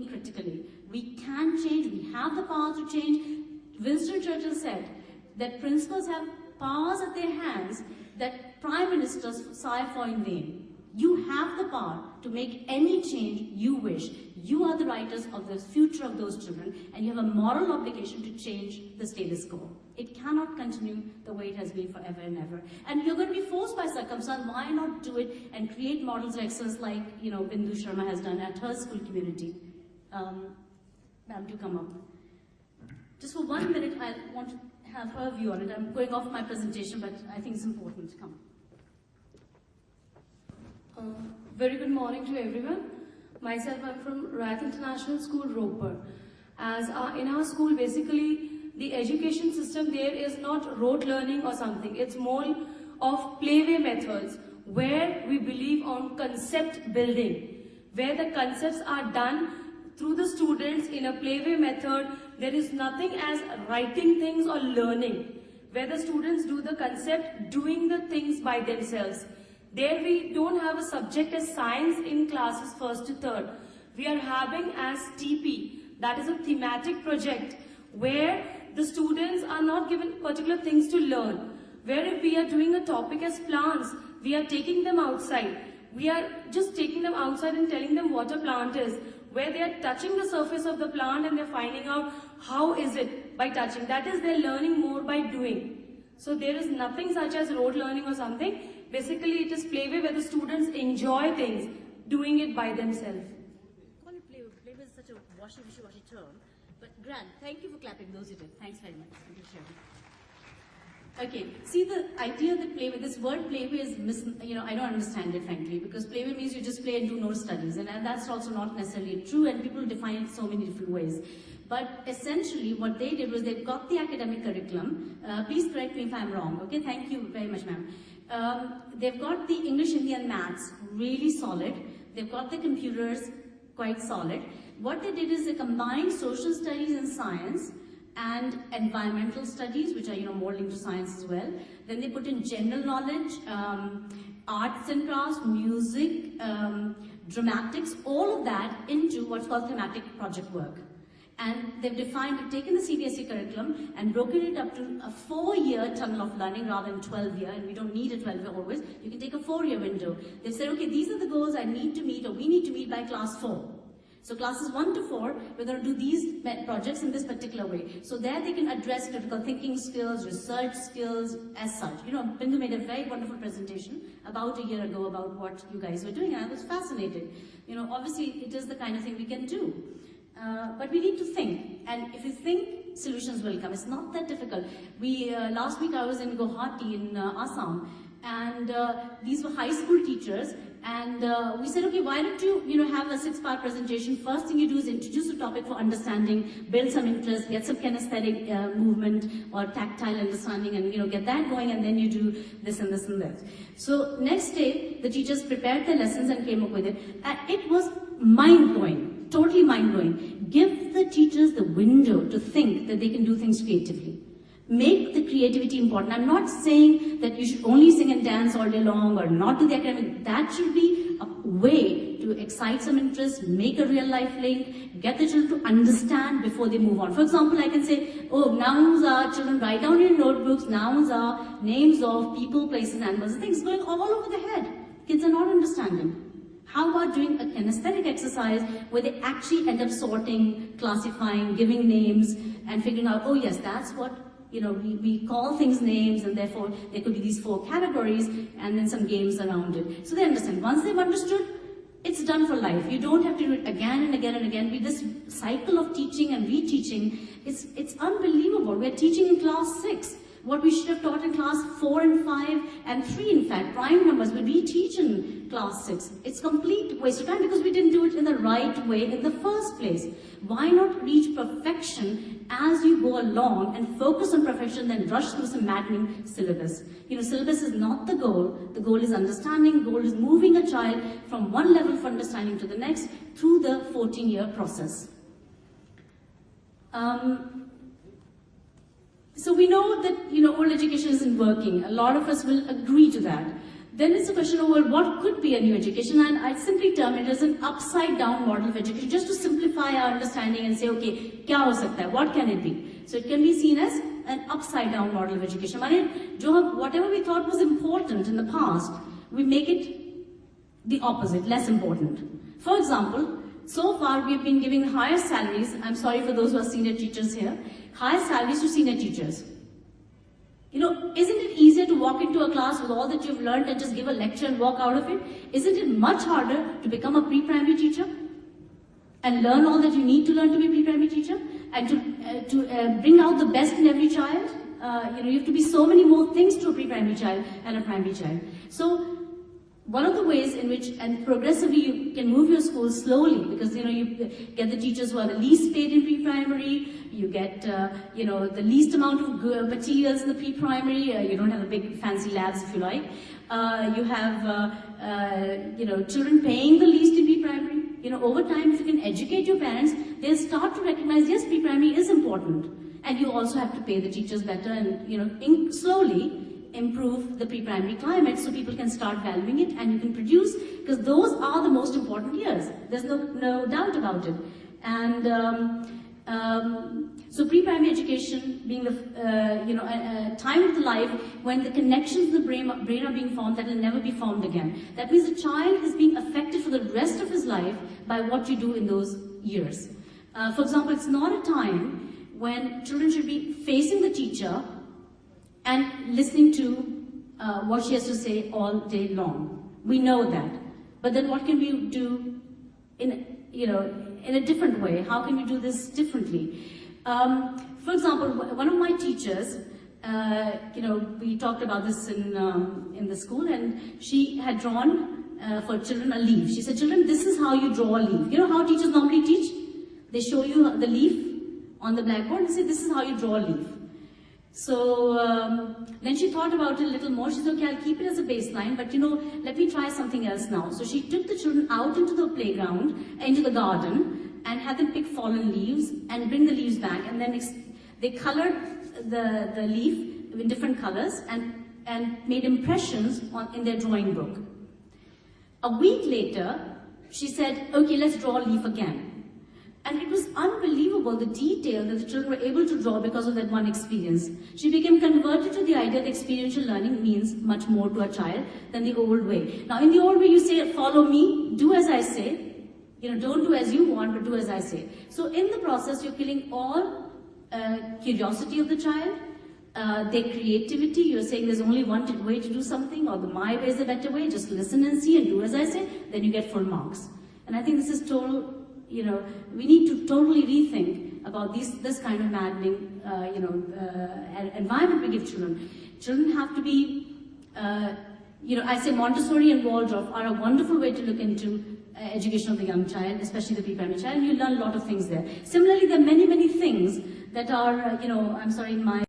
critically. We can change, we have the power to change. Winston Churchill said that principals have powers at their hands that prime ministers sigh for in vain. You have the power to make any change you wish. You are the writers of the future of those children, and you have a moral obligation to change the status quo. It cannot continue the way it has been forever and ever. And you're going to be forced by circumstance. Why not do it and create models of excellence like, Bindu Sharma has done at her school community? Ma'am, do come up. Just for 1 minute, I want to have her view on it. I'm going off my presentation, but I think it's important to come. Very good morning to everyone. Myself, I'm from Rath International School, Ropar. As in our school, basically, the education system there is not rote learning or something. It's more of playway methods, where we believe on concept building, where the concepts are done through the students in a playway method. There is nothing as writing things or learning, where the students do the concept, doing the things by themselves. There we don't have a subject as science in classes 1st to 3rd. We are having as TP, that is a thematic project, where the students are not given particular things to learn. Where if we are doing a topic as plants, we are taking them outside. We are just taking them outside and telling them what a plant is, where they are touching the surface of the plant and they're finding out how is it by touching. That is, they're learning more by doing. So there is nothing such as rote learning or something. Basically, it is playway where the students enjoy things, doing it by themselves. Call it playway. Playway is such a washy term. But Grant, thank you for clapping those you did. Thanks very much. Thank you, Sharon. Okay, see the idea of the playway, this word playway is, I don't understand it frankly, because playway means you just play and do no studies, and that's also not necessarily true, and people define it so many different ways. But essentially what they did was they got the academic curriculum, please correct me if I'm wrong, okay, thank you very much ma'am. They've got the English, Hindi and Maths really solid, they've got the computers quite solid. What they did is they combined social studies and science and environmental studies, which are more linked to science as well. Then they put in general knowledge, arts and crafts, music, dramatics, all of that into what's called thematic project work. And they've taken the CBSE curriculum and broken it up to a 4-year tunnel of learning rather than 12-year, and we don't need a 12-year always. You can take a 4-year window. They've said, okay, these are the goals I need to meet, or we need to meet by class 4. So classes 1 to 4, we're going to do these projects in this particular way. So there they can address critical thinking skills, research skills, as such. Bindu made a very wonderful presentation about a year ago about what you guys were doing, and I was fascinated. Obviously it is the kind of thing we can do. But we need to think, and if you think, solutions will come. It's not that difficult. Last week I was in Guwahati in Assam, and these were high school teachers, and we said, okay, why don't you have a 6-part presentation. First thing you do is introduce the topic for understanding, build some interest, get some kinesthetic movement or tactile understanding, and get that going, and then you do this and this and that. So next day, the teachers prepared their lessons and came up with it, and it was mind-blowing. Totally mind-blowing. Give the teachers the window to think that they can do things creatively. Make the creativity important. I'm not saying that you should only sing and dance all day long or not do the academic. That should be a way to excite some interest, make a real life link, get the children to understand before they move on. For example, I can say, oh, nouns are, children write down in your notebooks, nouns are names of people, places, animals, things going all over the head. Kids are not understanding. How about doing a kinesthetic exercise where they actually end up sorting, classifying, giving names, and figuring out, oh yes, that's what, we call things names, and therefore there could be these 4 categories, and then some games around it. So they understand. Once they've understood, it's done for life. You don't have to do it again and again and again. This cycle of teaching and reteaching, it's unbelievable. We're teaching in class 6. What we should have taught in class 4 and 5 and 3, in fact, prime numbers, we reteach in class 6. It's complete waste of time because we didn't do it in the right way in the first place. Why not reach perfection as you go along and focus on perfection, then rush through some maddening syllabus? Syllabus is not the goal. The goal is understanding. The goal is moving a child from one level of understanding to the next through the 14-year process. So we know that, old education isn't working. A lot of us will agree to that. Then it's a question of, well, what could be a new education? And I'd simply term it as an upside-down model of education, just to simplify our understanding and say, okay, kya ho sakta hai? What can it be? So it can be seen as an upside-down model of education. Whatever we thought was important in the past, we make it the opposite, less important. For example, so far we've been giving higher salaries, I'm sorry for those who are senior teachers here, higher salaries to senior teachers. You know, isn't it easier to walk into a class with all that you've learned and just give a lecture and walk out of it? Isn't it much harder to become a pre-primary teacher and learn all that you need to learn to be a pre-primary teacher and to bring out the best in every child? You have to be so many more things to a pre-primary child and a primary child. So one of the ways in which, and progressively, you can move your school slowly, because you get the teachers who are the least paid in pre-primary, you get the least amount of materials in the pre-primary, you don't have the big fancy labs if you like, you have children paying the least in pre-primary. Over time, if you can educate your parents, they'll start to recognize, yes, pre-primary is important, and you also have to pay the teachers better, and slowly improve the pre-primary climate so people can start valuing it, and you can produce, because those are the most important years. There's no doubt about it. And so pre-primary education being the a time of the life when the connections in the brain are being formed that will never be formed again. That means the child is being affected for the rest of his life by what you do in those years. For example, it's not a time when children should be facing the teacher and listening to what she has to say all day long. We know that. But then what can we do in a different way? How can we do this differently? For example, one of my teachers, we talked about this in the school, and she had drawn for children a leaf. She said, children, this is how you draw a leaf. You know how teachers normally teach? They show you the leaf on the blackboard and say, this is how you draw a leaf. So then she thought about it a little more. She said, okay, I'll keep it as a baseline, but let me try something else now. So she took the children out into the playground, into the garden, and had them pick fallen leaves and bring the leaves back. And then they colored the leaf in different colors and made impressions in their drawing book. A week later, she said, okay, let's draw a leaf again. And it was unbelievable, the detail that the children were able to draw because of that one experience. She became converted to the idea that experiential learning means much more to a child than the old way. Now, in the old way, you say, follow me, do as I say. Don't do as you want, but do as I say. So in the process, you're killing all curiosity of the child, their creativity. You're saying there's only one way to do something, or my way is the better way. Just listen and see and do as I say. Then you get full marks. And I think this is total. We need to totally rethink about this kind of maddening, environment we give children. Children have to be, I say Montessori and Waldorf are a wonderful way to look into education of the young child, especially the pre-primary child, and you learn a lot of things there. Similarly, there are many, many things that are, I'm sorry, in my